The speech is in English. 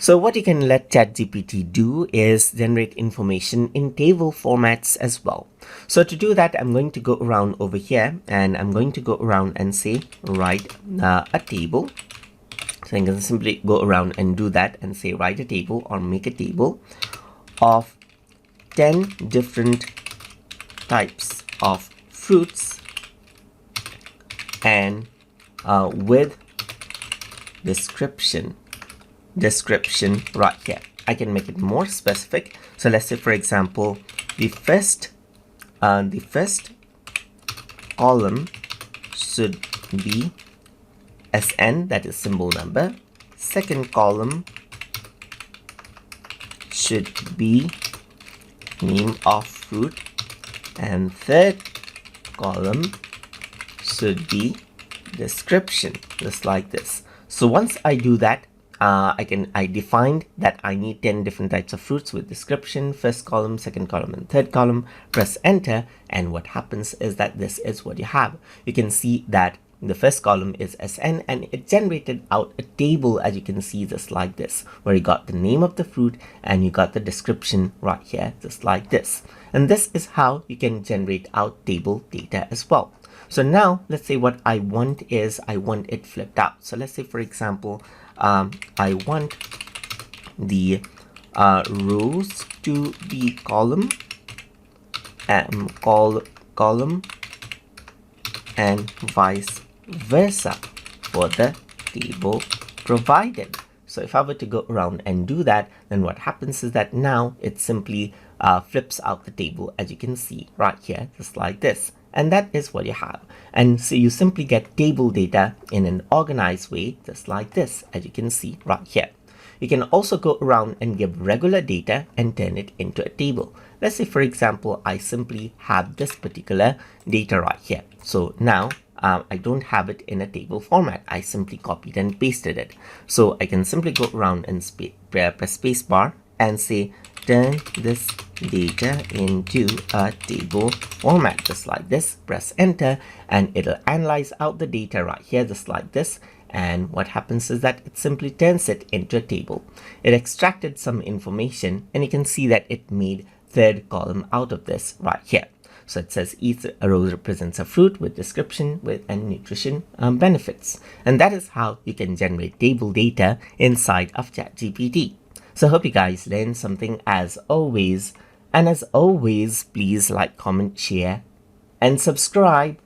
So what you can let ChatGPT do is generate information in table formats as well. So to do that, I'm going to go around over here and I'm going to go around and say write a table. So I'm going to simply go around and do that and say write a table or make a table of 10 different types of fruits and with description right here. I can make it more specific. So let's say, for example, the first column should be SN, that is symbol number. Second column should be name of fruit, and third column should be description, just like this. So once I do that, I defined that I need 10 different types of fruits with description, first column, second column, and third column. Press enter, and what happens is that this is what you have. You can see that the first column is SN, and it generated out a table, as you can see, just like this, where you got the name of the fruit and you got the description right here, just like this. And this is how you can generate out table data as well. So now let's say what I want is I want it flipped out. So let's say, for example, I want the rows to be column and vice versa for the table provided. So if I were to go around and do that, then what happens is that now it simply flips out the table, as you can see right here, just like this. And that is what you have. And so you simply get table data in an organized way, just like this, as you can see right here. You can also go around and give regular data and turn it into a table. Let's say, for example, I simply have this particular data right here. So now I don't have it in a table format. I simply copied and pasted it. So I can simply go around and press space bar and say, turn this data into a table format, just like this. Press enter, and it'll analyze out the data right here, just like this. And what happens is that it simply turns it into a table. It extracted some information, and you can see that it made third column out of this right here. So it says each row represents a fruit with description and nutrition benefits. And that is how you can generate table data inside of ChatGPT. So I hope you guys learned something as always. And as always, please like, comment, share, and subscribe.